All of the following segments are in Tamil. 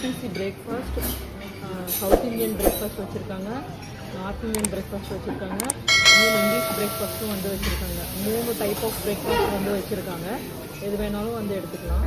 ITC breakfast, south Indian breakfast வச்சுருக்காங்க, நார்த் இந்தியன் பிரேக்ஃபாஸ்ட் வச்சுருக்காங்க, இன்னும் இங்கிலீஷ் பிரேக்ஃபாஸ்ட்டும் வந்து வச்சுருக்காங்க. 3 டைப் ஆஃப் பிரேக்ஃபாஸ்ட் வந்து வச்சுருக்காங்க. எது வேணாலும் வந்து எடுத்துக்கலாம்.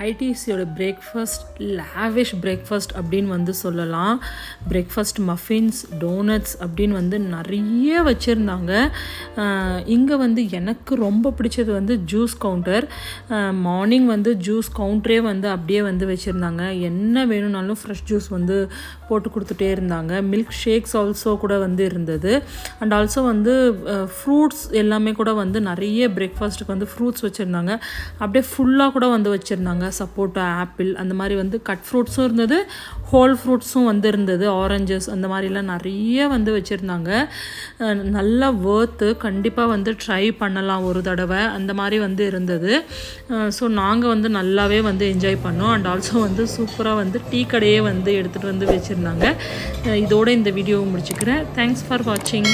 ஐடிசியோட பிரேக்ஃபாஸ்ட் லாவிஷ் பிரேக்ஃபாஸ்ட் அப்படின்னு வந்து சொல்லலாம். பிரேக்ஃபாஸ்ட் மஃபின்ஸ், டோனட்ஸ் அப்படின்னு வந்து நிறைய வச்சுருந்தாங்க. இங்கே வந்து எனக்கு ரொம்ப பிடிச்சது வந்து ஜூஸ் கவுண்டர். மார்னிங் வந்து ஜூஸ் கவுண்டரே வந்து அப்படியே வந்து வச்சுருந்தாங்க. என்ன வேணும்னாலும் ஃப்ரெஷ் ஜூஸ் வந்து போட்டு கொடுத்துட்டே இருந்தாங்க. மில்க் ஷேக்ஸ் ஆல்சோ கூட வந்து இருந்தது. அண்ட் ஆல்சோ வந்து ஃப்ரூட்ஸ் எல்லாமே கூட வந்து நிறைய பிரேக்ஃபாஸ்ட்டுக்கு வந்து ஃப்ரூட்ஸ் வச்சுருந்தாங்க. அப்படியே ஃபுல்லாக கூட வந்து வச்சுருந்தாங்க. சப்போட்டா, ஆப்பிள் அந்த மாதிரி வந்து கட் ஃப்ரூட்ஸும் இருந்தது, ஹோல் ஃப்ரூட்ஸும் வந்து இருந்தது, ஆரஞ்சஸ் அந்த மாதிரிலாம் நிறைய வந்து வச்சுருந்தாங்க. நல்லா வர்த்து, கண்டிப்பாக வந்து ட்ரை பண்ணலாம் ஒரு தடவை, அந்த மாதிரி வந்து இருந்தது. ஸோ நாங்கள் வந்து நல்லாவே வந்து என்ஜாய் பண்ணோம். அண்ட் ஆல்சோ வந்து சூப்பராக வந்து டீ கடையே வந்து எடுத்துகிட்டு வந்து வச்சுருந்தாங்க. இதோட இந்த வீடியோவை முடிச்சுக்கிறேன். தேங்க்ஸ் ஃபார் வாட்சிங்.